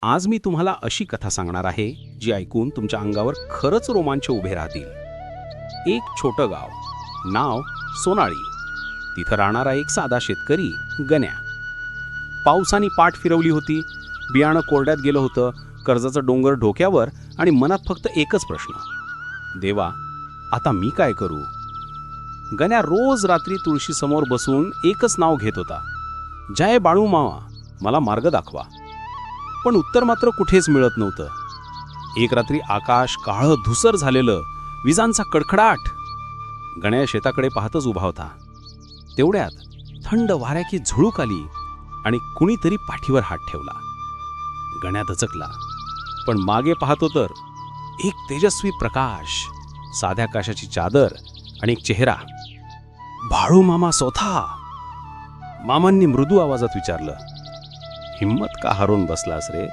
आज मी तुम्हाला अशी कथा सांगणार आहे जी ऐकून तुमच्या अंगावर खरंच रोमांच उभे राहतील. एक छोटं गाव, नाव सोनाळी. तिथं राहणारा एक साधा शेतकरी गण्या. पावसाने पाठ फिरवली होती, बियाणं कोरड्यात गेलं होतं, कर्जाचं डोंगर डोक्यावर आणि मनात फक्त एकच प्रश्न, देवा आता मी काय करू. गण्या रोज रात्री तुळशीसमोर बसून एकच नाव घेत होता, जय बाळू मामा, मला मार्ग दाखवा. पण उत्तर मात्र कुठेच मिळत नव्हतं. एक रात्री आकाश काळं धुसर झालेलं, विजांचा कडकडाट. गण्या शेताकडे पाहतच उभा होता. तेवढ्यात थंड वाऱ्याची झुळूक आली आणि कुणीतरी पाठीवर हात ठेवला. गण्या दचकला, पण मागे पाहतो तर एक तेजस्वी प्रकाश, साध्या काशाची चादर आणि एक चेहरा. बाळू मामा स्वतः. मामांनी मृदू आवाजात विचारलं, हिम्मत का हरवून बसलास रे.